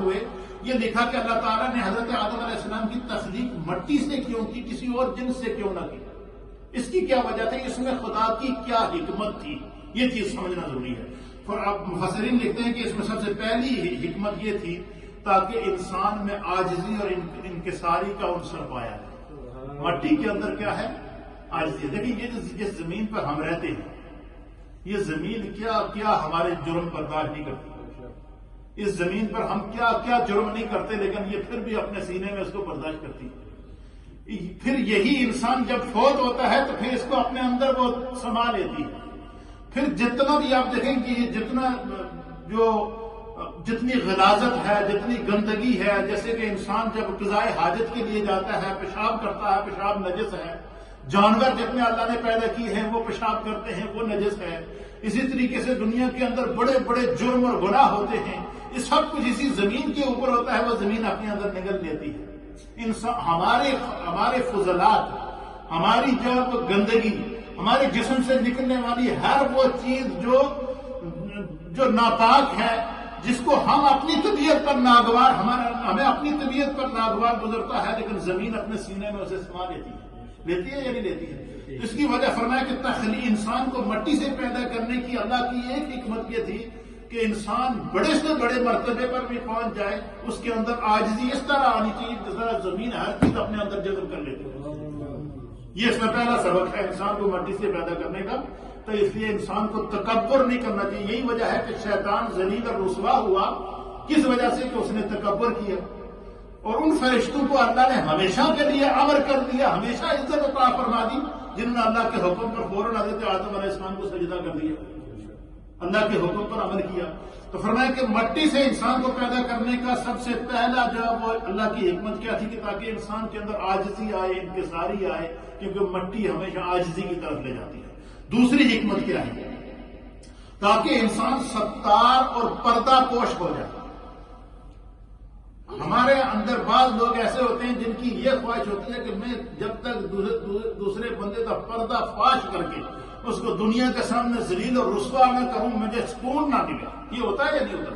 ہوئے یہ لکھا کہ اللہ تعالیٰ نے حضرت آدم علیہ السلام کی تخلیق مٹی سے کیوں کی، کسی اور جنس سے کیوں نہ کی؟ اس کی کیا وجہ تھی؟ اس میں خدا کی کیا حکمت تھی؟ یہ چیز سمجھنا ضروری ہے۔ پھر اب مفسرین لکھتے ہیں کہ اس میں سب سے پہلی حکمت یہ تھی تاکہ انسان میں عاجزی اور انکساری کا عنصر پایا ہے۔ مٹی کے اندر کیا ہے؟ عاجزی۔ دیکھیں یہ جس زمین پر ہم رہتے ہیں، یہ زمین کیا کیا ہمارے جرم برداشت نہیں کرتی، اس زمین پر ہم کیا کیا جرم نہیں کرتے، لیکن یہ پھر بھی اپنے سینے میں اس کو برداشت کرتی ہے۔ پھر یہی انسان جب فوت ہوتا ہے تو پھر اس کو اپنے اندر وہ سما لیتی ہے۔ پھر جتنا بھی آپ دیکھیں کہ جتنی غلاظت ہے، جتنی گندگی ہے، جیسے کہ انسان جب قضائے حاجت کے لیے جاتا ہے، پیشاب کرتا ہے، پیشاب نجس ہے۔ جانور جتنے اللہ نے پیدا کیے ہیں وہ پیشاب کرتے ہیں، وہ نجس ہے۔ اسی طریقے سے دنیا کے اندر بڑے بڑے جرم اور گناہ ہوتے ہیں، یہ سب کچھ اسی زمین کے اوپر ہوتا ہے، وہ زمین اپنے اندر نگل لیتی ہے۔ انسان ہمارے فضلات، ہماری جب گندگی، ہمارے جسم سے نکلنے والی ہر وہ چیز جو ناپاک ہے، جس کو ہم اپنی طبیعت پر ناگوار، ہمیں اپنی طبیعت پر ناگوار گزرتا ہے، لیکن زمین اپنے سینے میں اسے سما لیتی ہے یا نہیں لیتی ہے؟ اس کی وجہ فرمایا کہ تخلیق انسان کو مٹی سے پیدا کرنے کی اللہ کی ایک حکمت یہ تھی کہ انسان بڑے سے بڑے مرتبے پر بھی پہنچ جائے، اس کے اندر عاجزی اس طرح آنی چاہیے جس طرح زمین ہر چیز اپنے اندر جذب کر لیتی ہے۔ یہ اس میں پہلا سبق ہے انسان کو مٹی سے پیدا کرنے کا، تو اس لیے انسان کو تکبر نہیں کرنا چاہیے۔ یہی وجہ ہے کہ شیطان ذلیل اور رسوا ہوا، کس وجہ سے کہ اس نے تکبر کیا، اور ان فرشتوں کو اللہ نے ہمیشہ کے لیے امر کر دیا، ہمیشہ عزت عطا فرما دی، جنہوں نے اللہ کے حکم پر فوراً حضرت آدم علیہ السلام کو سجدہ کر دیا، اللہ کے حکم پر عمل کیا۔ تو فرمایا کہ مٹی سے انسان کو پیدا کرنے کا سب سے پہلا جواب وہ اللہ کی حکمت کیا تھی کہ تاکہ انسان کے اندر عاجزی آئے، انکساری آئے، کیونکہ مٹی ہمیشہ عاجزی کی طرف لے جاتی ہے۔ دوسری حکمت کیا ہے؟ تاکہ انسان ستار اور پردہ پوش ہو جائے۔ ہمارے اندر بعض لوگ ایسے ہوتے ہیں جن کی یہ خواہش ہوتی ہے کہ میں جب تک دوسرے بندے کا پردہ فاش کر کے اس کو دنیا کے سامنے ذلیل اور رسوا نہ کروں، مجھے سکون نہ ملے۔ یہ ہوتا ہے یا نہیں ہوتا؟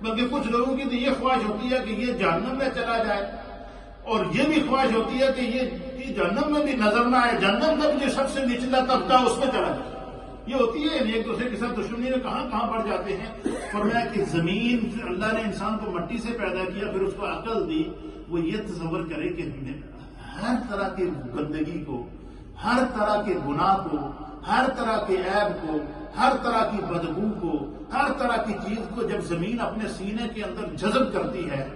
بلکہ کچھ لوگوں کی تو یہ خواہش ہوتی ہے کہ یہ جہنم میں چلا جائے، اور یہ بھی خواہش ہوتی ہے کہ یہ جہنم میں بھی نظر نہ آئے، جہنم کا بھی جو سب سے نچلا طبقہ اس میں چلا جائے۔ یہ ہوتی ہے یعنی ایک دوسرے کے ساتھ دشمنی میں کہاں بڑھ جاتے ہیں۔ فرمایا کہ زمین اللہ نے انسان کو مٹی سے پیدا کیا، پھر اس کو عقل دی، وہ یہ تصور کرے کہ ہر طرح کی گندگی کو، ہر طرح کے گناہ کو، ہر طرح کے عیب کو، ہر طرح کی بدبو کو، ہر طرح کی چیز کو جب زمین اپنے سینے کے اندر جذب کرتی ہے،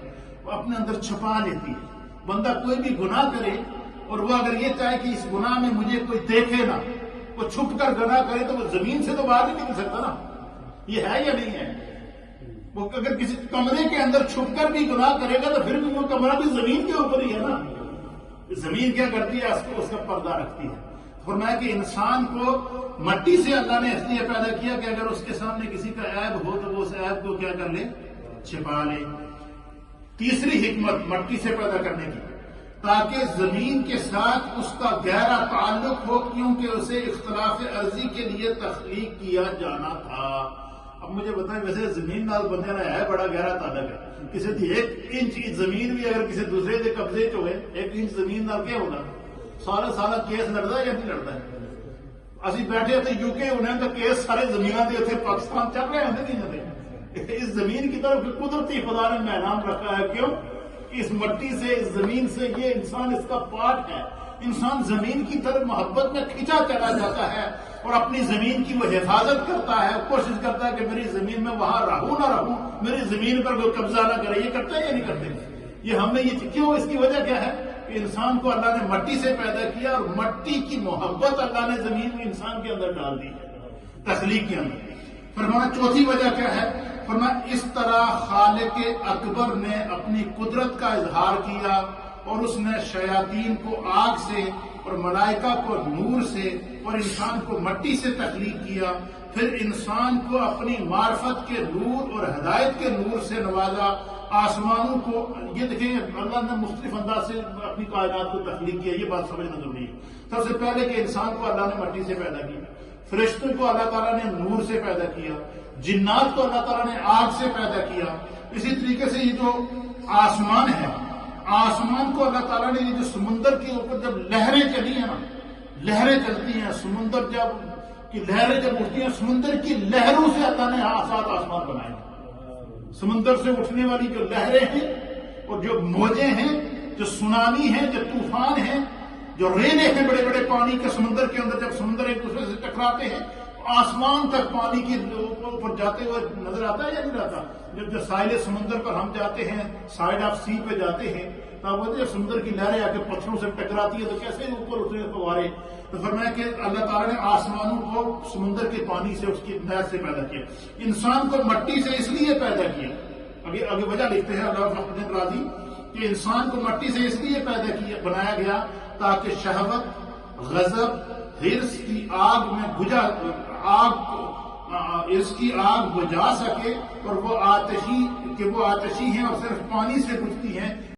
وہ اپنے اندر چھپا لیتی ہے۔ بندہ کوئی بھی گناہ کرے اور وہ اگر یہ چاہے کہ اس گناہ میں مجھے کوئی دیکھے نہ، وہ چھپ کر گناہ کرے، تو وہ زمین سے تو باہر نہیں نکل سکتا نا۔ یہ ہے یا نہیں ہے؟ وہ اگر کسی کمرے کے اندر چھپ کر بھی گناہ کرے گا تو پھر بھی وہ کمرہ بھی زمین کے اوپر ہی ہے نا۔ زمین کیا کرتی ہے؟ اس کا پردہ رکھتی ہے۔ فرمایا کہ انسان کو مٹی سے اللہ نے اس لیے پیدا کیا کہ اگر اس کے سامنے کسی کا عیب ہو تو وہ اس عیب کو کیا کر لے؟ چھپا لے۔ تیسری حکمت مٹی سے پیدا کرنے کی، تاکہ زمین کے ساتھ اس کا گہرا تعلق ہو، کیونکہ اسے اختلاف عرضی کے لیے تخلیق کیا جانا تھا۔ اب مجھے بتائیں، ویسے زمین نال بندے نہ ہے بڑا گہرا تعلق ہے، کسی دی 1 انچ زمین بھی اگر کسی دوسرے کے قبضے چ ہوئے، 1 انچ زمین نال کیا ہوگا؟ سارا کیس لڑتا ہے یا نہیں لڑتا ہے؟ اسی بیٹھے اتنے یو کے ہونے تو کیس سارے زمینوں کے اتنے پاکستان چل رہے ہوتے نہیں ہوتے۔ اس زمین کی طرف قدرتی خدا نے محرام رکھا ہے۔ کیوں؟ اس مٹی سے، اس زمین سے، یہ انسان اس کا پارٹ ہے۔ انسان زمین کی طرف محبت میں کھینچا چلا جاتا ہے اور اپنی زمین کی وہ حفاظت کرتا ہے، کوشش کرتا ہے کہ میری زمین میں وہاں رہوں نہ رہوں، میری زمین پر کوئی قبضہ نہ کرے۔ یہ کرتا ہے یا نہیں کرتے؟ یہ ہم نے یہ کیوں؟ اس کی وجہ کیا ہے کہ انسان کو اللہ نے مٹی سے پیدا کیا، اور مٹی کی محبت اللہ نے زمین میں انسان کے اندر ڈال دی ہے، تخلیق کے اندر۔ فرمایا چوتھی وجہ کیا ہے؟ فرمایا اس طرح خالق اکبر نے اپنی قدرت کا اظہار کیا، اور اس نے شیاطین کو آگ سے اور ملائکہ کو نور سے اور انسان کو مٹی سے تخلیق کیا، پھر انسان کو اپنی معرفت کے نور اور ہدایت کے نور سے نوازا۔ آسمانوں کو، یہ دیکھیں اللہ نے مختلف انداز سے اپنی کائنات کو تخلیق کیا، یہ بات سمجھنا ضروری ہے۔ سب سے پہلے کہ انسان کو اللہ نے مٹی سے پیدا کیا، فرشتوں کو اللہ تعالیٰ نے نور سے پیدا کیا، جنات کو اللہ تعالیٰ نے آگ سے پیدا کیا. اسی طریقے سے یہ جو آسمان ہے، آسمان کو اللہ تعالیٰ نے یہ جو سمندر کے اوپر جب لہریں چلی ہیں نا، لہریں چلتی ہیں، سمندر کی لہریں جب اٹھتی ہیں، سمندر کی لہروں سے اللہ نے سات آسمان بنائے. سمندر سے اٹھنے والی جو لہریں ہیں اور جو موجیں ہیں، جو سونامی ہیں، جو طوفان ہیں، جو ریلیں ہیں بڑے بڑے پانی کے سمندر کے اندر، جب سمندر ایک دوسرے سے ٹکراتے ہیں آسمان تک پانی کے اوپر جاتے ہوئے نظر آتا ہے یا نہیں آتا؟ جب ساحل سمندر پر ہم جاتے ہیں، سائڈ آف سی پہ جاتے ہیں، تو جب سمندر کی لہریں آ کے پتھروں سے ٹکراتی ہے تو کیسے اوپر اٹھتے ہیں فوارے. تو فرمایا کہ اللہ تعالیٰ نے آسمانوں کو سمندر کے پانی سے، اس کی نہر سے پیدا کیا. انسان کو مٹی سے اس لیے پیدا کیا، آگے وجہ لکھتے ہیں اللہ فخر راضی کہ انسان کو مٹی سے اس لیے پیدا کیا، بنایا گیا تاکہ شہوت، غضب، حرص کی آگ میں اس کی آگ بجھا سکے، اور وہ آتشی ہیں اور صرف پانی سے بجھتی ہیں.